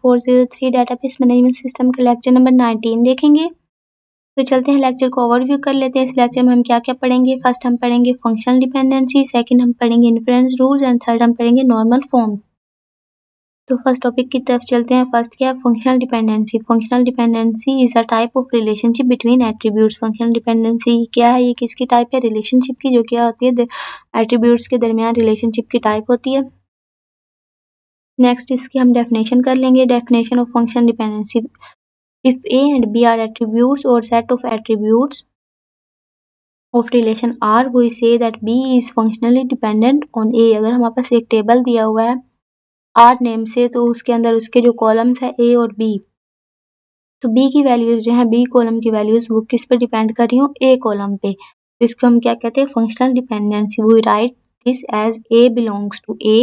403 database management system का lecture number 19 देखेंगे। तो चलते हैं लेक्चर को ओवरव्यू कर लेते हैं। इस लेक्चर में हम क्या-क्या पढ़ेंगे। फर्स्ट हम पढ़ेंगे फंक्शनल डिपेंडेंसी, सेकंड हम पढ़ेंगे इन्फरेंस रूल्स एंड थर्ड हम पढ़ेंगे नॉर्मल फॉर्म्स। तो फर्स्ट टॉपिक की तरफ चलते हैं। फर्स्ट क्या है, functional dependency. Functional dependency is a type of relationship between attributes. Functional dependency क्या है, ये किसकी टाइप है, रिलेशनशिप की, जो क्या होती है एट्रीब्यूट्स के दरमियान रिलेशनशिप की टाइप होती है। नेक्स्ट इसकी हम डेफिनेशन कर लेंगे। Definition of functional dependency, if A and B are attributes और set of attributes of relation R, we say that B is functionally dependent on A। अगर हमारे पास एक टेबल दिया हुआ है R नेम से, तो उसके अंदर उसके जो कॉलम्स है A और B, तो B की वैल्यूज जो है, B कॉलम की वैल्यूज वो किस पे डिपेंड कर रही हो, A कॉलम पे। तो इसको हम क्या कहते हैं, functional dependency. We write this as A belongs to A,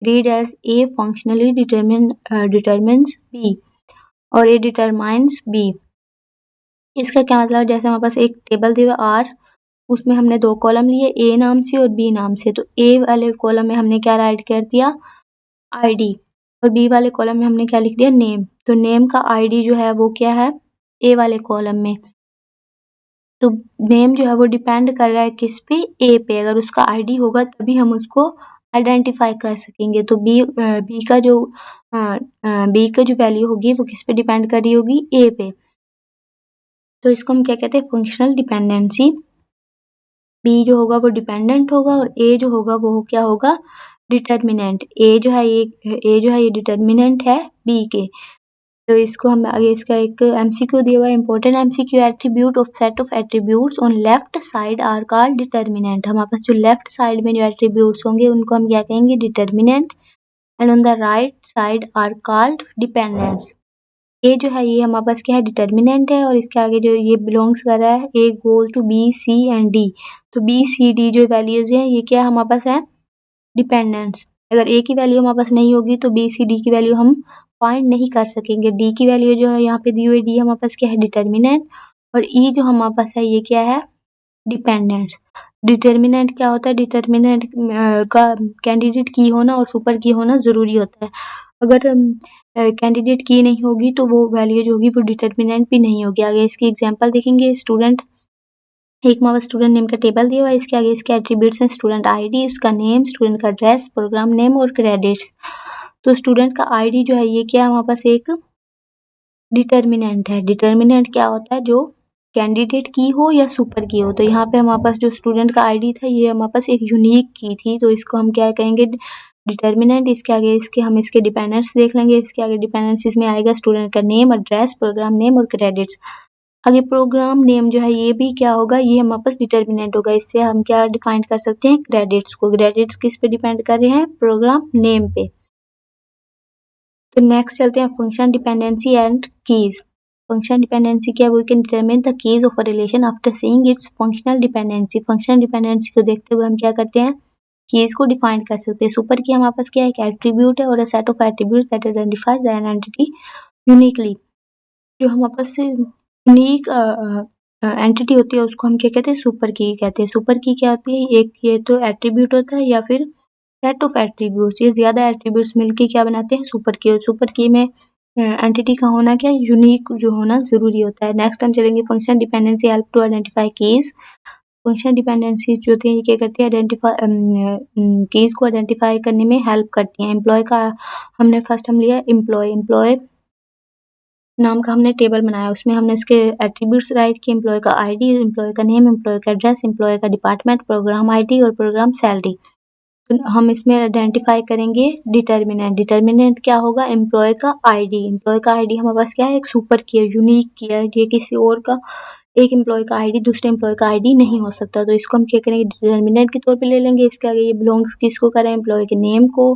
read as A functionally determines B और A determines B। इसका क्या मतलब है, जैसे हमारे पास एक टेबल दिया हुआ R, उसमें हमने दो कॉलम लिए, ए नाम से और बी नाम से। तो ए वाले कॉलम में हमने क्या राइट कर दिया, आईडी, और बी वाले कॉलम में हमने क्या लिख दिया, नेम। तो नेम का आईडी जो है वो क्या है, ए वाले कॉलम में। तो नेम जो है वो डिपेंड कर रहा है किस पे, ए पे। अगर उसका आईडी होगा तभी हम उसको आइडेंटिफाई कर सकेंगे। तो बी का जो वैल्यू होगी वो किस पे डिपेंड कर रही होगी, ए पे। तो इसको हम क्या कहते हैं, फंक्शनल डिपेंडेंसी। बी जो होगा वो डिपेंडेंट होगा और ए जो होगा वो क्या होगा, डिटर्मिनेंट। ए जो है ये डिटर्मिनेंट है बी के। तो इसको हम आगे, इसका एक एमसीक्यू दिया हुआ है, important MCQ. Attribute of set of attributes on left side are called determinant. हमारे पास जो लेफ्ट साइड में जो एट्रीब्यूट्स होंगे उनको हम क्या कहेंगे, determinant. And on the right side are called dependents. A जो है ये हमारे पास क्या है, डिटर्मिनेंट है, और इसके आगे जो ये बिलोंग्स कर रहा है, A goes to B C and D. तो बी सी डी जो वैल्यूज हैं ये क्या हमारे पास है, डिपेंडेंट्स। अगर ए की वैल्यू हमारे पास नहीं होगी तो बी सी डी की वैल्यू हम फाइंड नहीं कर सकेंगे। डी की वैल्यू जो है यहाँ पे दी हुई, डी हमारे पास क्या है, डिटर्मिनेंट, और ई जो हमारे पास है ये क्या है, डिपेंडेंट्स। डिटर्मिनेंट क्या होता है, डिटर्मिनेंट का कैंडिडेट की होना और सुपर की होना ज़रूरी होता है। अगर कैंडिडेट की नहीं होगी तो वो वैल्यू जो होगी वो डिटर्मिनेंट भी नहीं होगी। आगे इसकी एग्जांपल देखेंगे। स्टूडेंट, एक हमारा स्टूडेंट नेम का टेबल दिया हुआ है, इसके आगे इसके एट्रीब्यूट्स हैं, स्टूडेंट आईडी, उसका नेम, स्टूडेंट का एड्रेस, प्रोग्राम नेम और क्रेडिट्स। तो स्टूडेंट का आईडी जो है ये क्या है, हमारे पास एक डिटर्मिनेंट है। डिटर्मिनेंट क्या होता है, जो कैंडिडेट की हो या सुपर की हो। तो यहाँ पे हमारे पास जो स्टूडेंट का आईडी था ये हमारे पास एक यूनिक की थी, तो इसको हम क्या कहेंगे, डिटर्मिनेंट। इसके आगे इसके डिपेंडेंट्स देख लेंगे। इसके आगे डिपेंडेंट्स इसमें आएगा स्टूडेंट का नेम, एड्रेस, प्रोग्राम नेम और क्रेडिट्स। आगे प्रोग्राम नेम जो है ये भी क्या होगा, ये हमारे पास डिटर्मिनेंट होगा। इससे हम क्या डिफाइन कर सकते हैं, क्रेडिट्स को। क्रेडिट्स किस पे डिपेंड कर रहे हैं, प्रोग्राम नेम पे। तो नेक्स्ट चलते हैं function dependency and keys. Function dependency क्या है, we can determine the keys of a relation after seeing its functional dependency. Functional dependency को देखते हुए हम क्या करते हैं, कीज को डिफाइन कर सकते हैं। सुपर की हमारे पास क्या है, एक एट्रीब्यूट है और a set of attributes that identifies the entity uniquely. जो हमारे पास यूनिक एंटिटी होती है उसको हम क्या कहते हैं, सुपर की कहते हैं। सुपर की क्या होती है, एक ये तो एट्रीब्यूट होता है या फिर सेट ऑफ एट्रीब्यूट्स, ये ज्यादा एट्रीब्यूट्स मिलके क्या बनाते हैं, सुपर की। और सुपर की में एंटिटी का होना क्या, यूनिक जो होना जरूरी होता है। नेक्स्ट हम चलेंगे function dependency help to identify keys. Function dependency जो होती है ये क्या करती है, आइडेंटिफाई कीज को आइडेंटिफाई करने में हेल्प करती हैं। एम्प्लॉय का हमने फर्स्ट हम लिया एम्प्लॉय नाम का हमने टेबल बनाया, उसमें हमने उसके एट्रीब्यूट्स राइट किए, एम्प्लॉय का आईडी, एम्प्लॉय का नेम, एम्प्लॉय का एड्रेस, एम्प्लॉय का डिपार्टमेंट, प्रोग्राम आईडी और प्रोग्राम सैलरी। तो हम इसमें आइडेंटिफाई करेंगे डिटर्मिनेंट। डिटर्मिनेंट क्या होगा, एम्प्लॉय का आईडी। एम्प्लॉय का आईडी हमारे पास क्या है, एक सुपर की है, यूनिक की है। ये किसी और का, एक एम्प्लॉय का आईडी दूसरे एम्प्लॉय का आईडी नहीं हो सकता। तो इसको हम क्या करेंगे, डिटर्मिनेंट के तौर पे ले लेंगे। इसके आगे ये बिलोंग्स किसको करें, एम्प्लॉय के नेम को,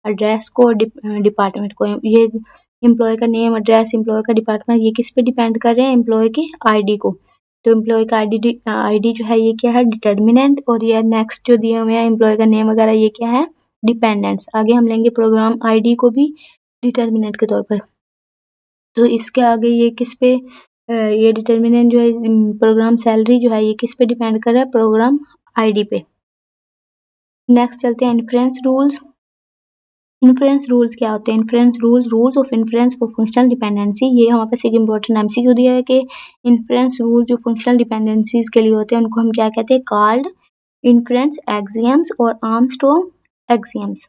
एड्रेस को, डिपार्टमेंट को। ये एम्प्लॉय का नेम, एड्रेस, एम्प्लॉय का डिपार्टमेंट, ये किस पे डिपेंड कर रहे हैं, एम्प्लॉय के आईडी को। तो एम्प्लॉय का आईडी जो है ये क्या है, डिटर्मिनेंट। और ये नेक्स्ट जो दिए हुए हैं एम्प्लॉय का नेम वगैरह ये क्या है, डिपेंडेंट्स। आगे हम लेंगे प्रोग्राम आईडी को भी डिटर्मिनेंट के तौर पर। तो इसके आगे ये किस पे, ये डिटर्मिनेंट जो है, प्रोग्राम सैलरी जो है ये किस पे डिपेंड कर रहा है, प्रोग्राम आईडी पे। नेक्स्ट चलते हैं इन्फ्रेंस रूल्स। इन्फ्रेंस रूल्स क्या होते हैं? Inference rules of inference for functional dependency. ये हमारे पास एक इंपॉर्टेंट एमसीक्यू दिया है कि इन्फ्रेंस रूल जो फंक्शनल डिपेंडेंसीज के लिए होते हैं उनको हम क्या कहते हैं? कॉल्ड इन्फ्रेंस एक्सियम्स और आर्मस्ट्रॉन्ग एक्सियम्स।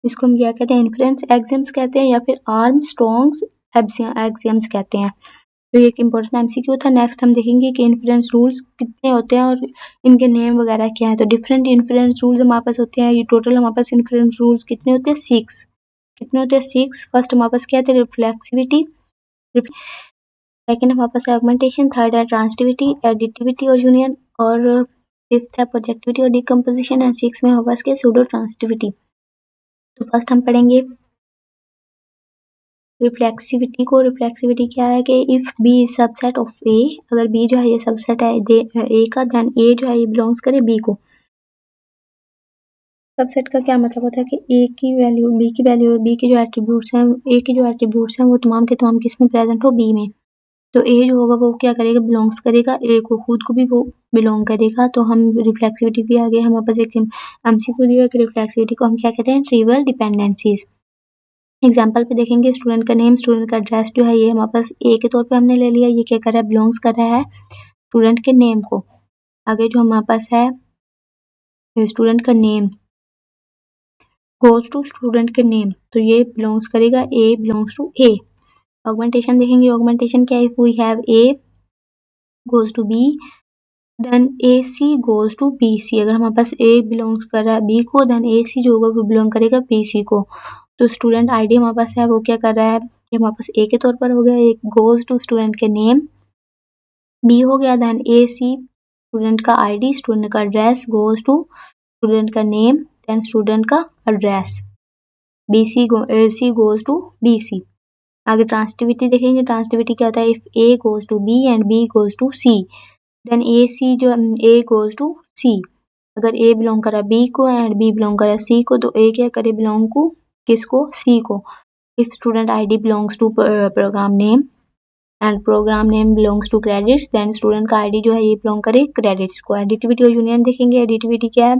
इसको हम क्या कहते हैं? इन्फ्रेंस एक्सियम्स कहते हैं या फिर आर्मस्ट्रॉन्ग एक्सियम्स कहते हैं। तो ये एक इम्पोर्टेंट एमसीक्यू था। नेक्स्ट हम देखेंगे कि इन्फ्रेंस रूल्स कितने होते हैं और इनके नेम वगैरह क्या है। तो डिफरेंट इन्फ्रेंस रूल्स हमारे पास होते हैं। ये टोटल हमारे पास इन्फ्रेंस रूल्स कितने होते हैं? 6। कितने होते हैं? 6। फर्स्ट हमारे पास क्या है? रिफ्लेक्सिविटी। सेकंड हमारे पास है ऑगमेंटेशन। थर्ड है ट्रांसिटिविटी, एडिटिविटी और यूनियन। और फिफ्थ है प्रोजेक्टिविटी और डिकम्पोजिशन। एंड सिक्स में हमारे पास क्या है? सूडो ट्रांसिटिविटी। तो फर्स्ट हम पढ़ेंगे रिफ्लेक्सिविटी को। रिफ्लेक्सिविटी क्या है कि if B is subset of A, अगर बी जो है ये सबसेट है ए का, देन ए जो है ये बिलोंग्स करे बी को। सबसेट का क्या मतलब होता है कि ए की वैल्यू बी की वैल्यू, बी के जो एट्रीब्यूट्स हैं, ए के जो एट्रीब्यूट्स हैं वो तमाम के तमाम किस में प्रेजेंट हो? बी में। तो ए जो होगा वो क्या करेगा? बिलोंग्स करेगा ए को, खुद को भी वो बिलोंग करेगा। तो हम रिफ्लेक्सिविटी के आगे हमारे पास एक एमसीक्यू दिया है कि रिफ्लेक्सिविटी को हम क्या कहते हैं? Trivial dependencies. एग्जाम्पल पे देखेंगे स्टूडेंट का नेम, स्टूडेंट का एड्रेस जो है ये हमारे पास ए के तौर पे हमने ले लिया। ये क्या कर रहा है? बिलोंग्स कर रहा है स्टूडेंट के नेम को। आगे जो हमारे पास है स्टूडेंट का नेम गोज टू स्टूडेंट के नेम, तो ये बिलोंग्स करेगा A belongs to A. Augmentation देखेंगे। ऑगमेंटेशन क्या है? If we have A goes to B then A C goes to B C. अगर हमारे पास ए बिलोंग्स कर रहा है बी को, देन ए सी जो होगा वो बिलोंग करेगा बी सी को। तो स्टूडेंट आईडी हमारे पास है वो क्या कर रहा है? ये हमारे पास ए के तौर पर हो गया। एक गोज टू स्टूडेंट के नेम बी हो गया, देन ए सी स्टूडेंट का आईडी, स्टूडेंट का एड्रेस गोज टू स्टूडेंट का नेम, देन स्टूडेंट का address B C A C goes to B C. आगे ट्रांसिटिविटी देखेंगे। ट्रांसिटिविटी क्या होता है? If A goes to B and B goes to C then A C जो A goes to C. अगर A belong करा B को and B belong करा सी को, तो ए क्या करे? बिलोंग को किसको? सी को। If student ID belongs to program name and program name belongs to credits, then student का आईडी जो है ये बिलोंग करे क्रेडिट्स को। एडिटिविटी और यूनियन देखेंगे। एडिटिविटी क्या है?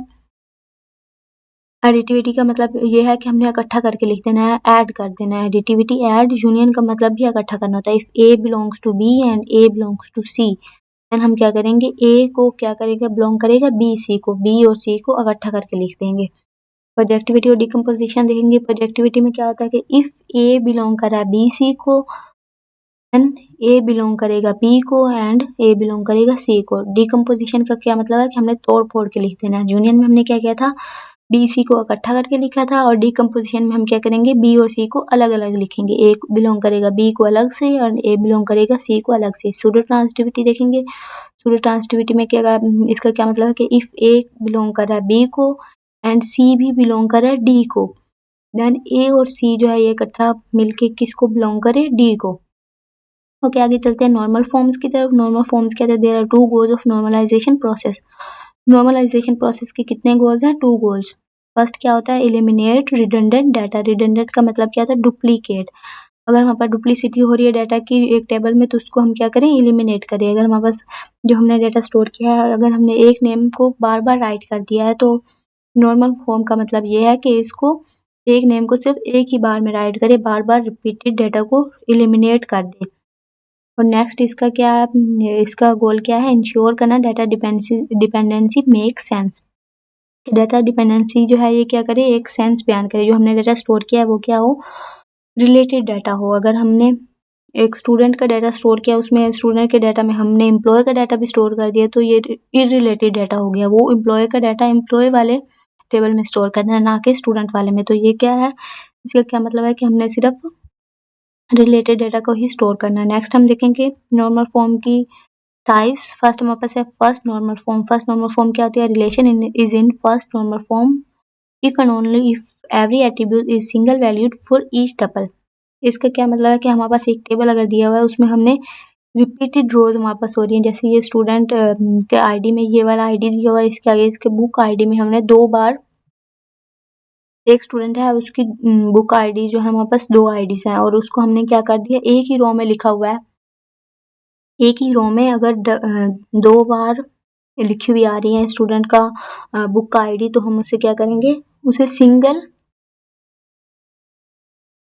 एडिटिविटी का मतलब ये है कि हमने इकट्ठा करके लिख देना है, ऐड कर देना है। Additivity add. यूनियन का मतलब भी इकट्ठा करना होता है। If A belongs to B and A belongs to C, then हम क्या करेंगे? ए को क्या करेगा? बिलोंग करेगा बी सी को, बी और सी को इकट्ठा करके लिख देंगे। प्रोजेक्टिविटी और डिकम्पोजिशन देखेंगे। प्रोजेक्टिविटी में क्या होता है कि इफ ए बिलोंग कर रहा है बी सी को, देन ए बिलोंग करेगा बी को एंड ए बिलोंग करेगा सी को। डिकम्पोजिशन का क्या मतलब है कि हमने तोड़ फोड़ के लिख देना है। यूनियन में हमने क्या किया था? बी सी को इकट्ठा करके लिखा था, और डिकम्पोजिशन में हम क्या करेंगे? बी और सी को अलग अलग लिखेंगे। ए बिलोंग करेगा बी को अलग से और ए बिलोंग करेगा सी को अलग से। सूडो ट्रांसिटिविटी देखेंगे। सूडो ट्रांसिटिविटी में क्या, इसका क्या मतलब है कि इफ ए बिलोंग कर रहा है बी को एंड सी भी बिलोंग कर रहा है डी को, देन ए और सी जो है ये इकट्ठा मिलके किसको बिलोंग करे? डी को। ओके, आगे चलते हैं नॉर्मल फॉर्म्स की तरफ। नॉर्मल फॉर्म्स कहते हैं there are two goals of normalization process. Normalization process के कितने गोल्स हैं? 2 गोल्स। फर्स्ट क्या होता है? Eliminate redundant data. रिडंडेंट का मतलब क्या होता है? डुप्लीकेट। अगर हमारे पास डुप्लीसिटी हो रही है डाटा की एक टेबल में, तो उसको हम क्या करें? एलिमिनेट करें। अगर हमारे पास जो हमने डाटा स्टोर किया है, अगर हमने एक नेम को बार बार राइट कर दिया है, तो नॉर्मल फॉर्म का मतलब ये है कि इसको एक नेम को सिर्फ एक ही बार में राइट करे, बार बार रिपीटेड डाटा को एलिमिनेट कर दे। और नेक्स्ट इसका क्या है? इसका गोल क्या है? इंश्योर करना data dependency make sense. Data dependency जो है ये क्या करे? एक सेंस बयान करे। जो हमने डाटा स्टोर किया है वो क्या हो? रिलेटेड डाटा हो। अगर हमने एक स्टूडेंट का डाटा स्टोर किया, उसमें स्टूडेंट के डाटा में हमने एम्प्लॉय का डाटा भी स्टोर कर दिया, तो ये इररिलेटेड डाटा हो गया। वो एम्प्लॉय का डाटा एम्प्लॉय वाले टेबल में स्टोर करना है, ना कि स्टूडेंट वाले में। तो ये क्या है? इसका क्या मतलब है कि हमने सिर्फ रिलेटेड डाटा को ही स्टोर करना है। नेक्स्ट हम देखेंगे नॉर्मल फॉर्म की टाइप्स। फर्स्ट हमारे पास है first normal form. First normal form क्या होती है? Relation is in first normal form if and only if every attribute is single valued for each tuple. इसका क्या मतलब है कि हमारे पास एक टेबल अगर दिया हुआ है, उसमें हमने रिपीटेड रोज हमारे पास हो रही है। जैसे ये स्टूडेंट के आईडी में ये वाला आईडी दिया हुआ है, इसके आगे इसके बुक आईडी में हमने 2 बार, एक स्टूडेंट है उसकी बुक आईडी जो है हमारे पास 2 आईडीज हैं, और उसको हमने क्या कर दिया? एक ही रो में लिखा हुआ है। एक ही रो में अगर 2 बार लिखी हुई आ रही है स्टूडेंट का बुक का आईडी, तो हम उसे क्या करेंगे? उसे सिंगल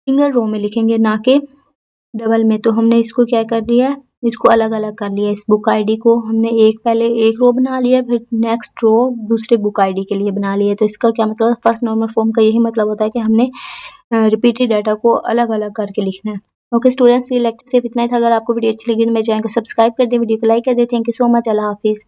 सिंगल रो में लिखेंगे ना कि डबल में। तो हमने इसको क्या कर लिया है, इसको अलग अलग कर लिया। इस बुक आईडी को हमने पहले एक रो बना लिया, फिर नेक्स्ट रो दूसरे बुक आईडी के लिए बना लिया। तो इसका क्या मतलब है, फर्स्ट नॉर्मल फॉर्म का यही मतलब होता है कि हमने रिपीटेड डाटा को अलग अलग करके लिखना है। ओके स्टूडेंट्स, ये लेक्चर सिर्फ इतना ही था। अगर आपको वीडियो अच्छी लगी तो मेरे चैनल को सब्सक्राइब कर दें, वीडियो को लाइक कर दें। Thank you so much. अल्लाह हाफिज़।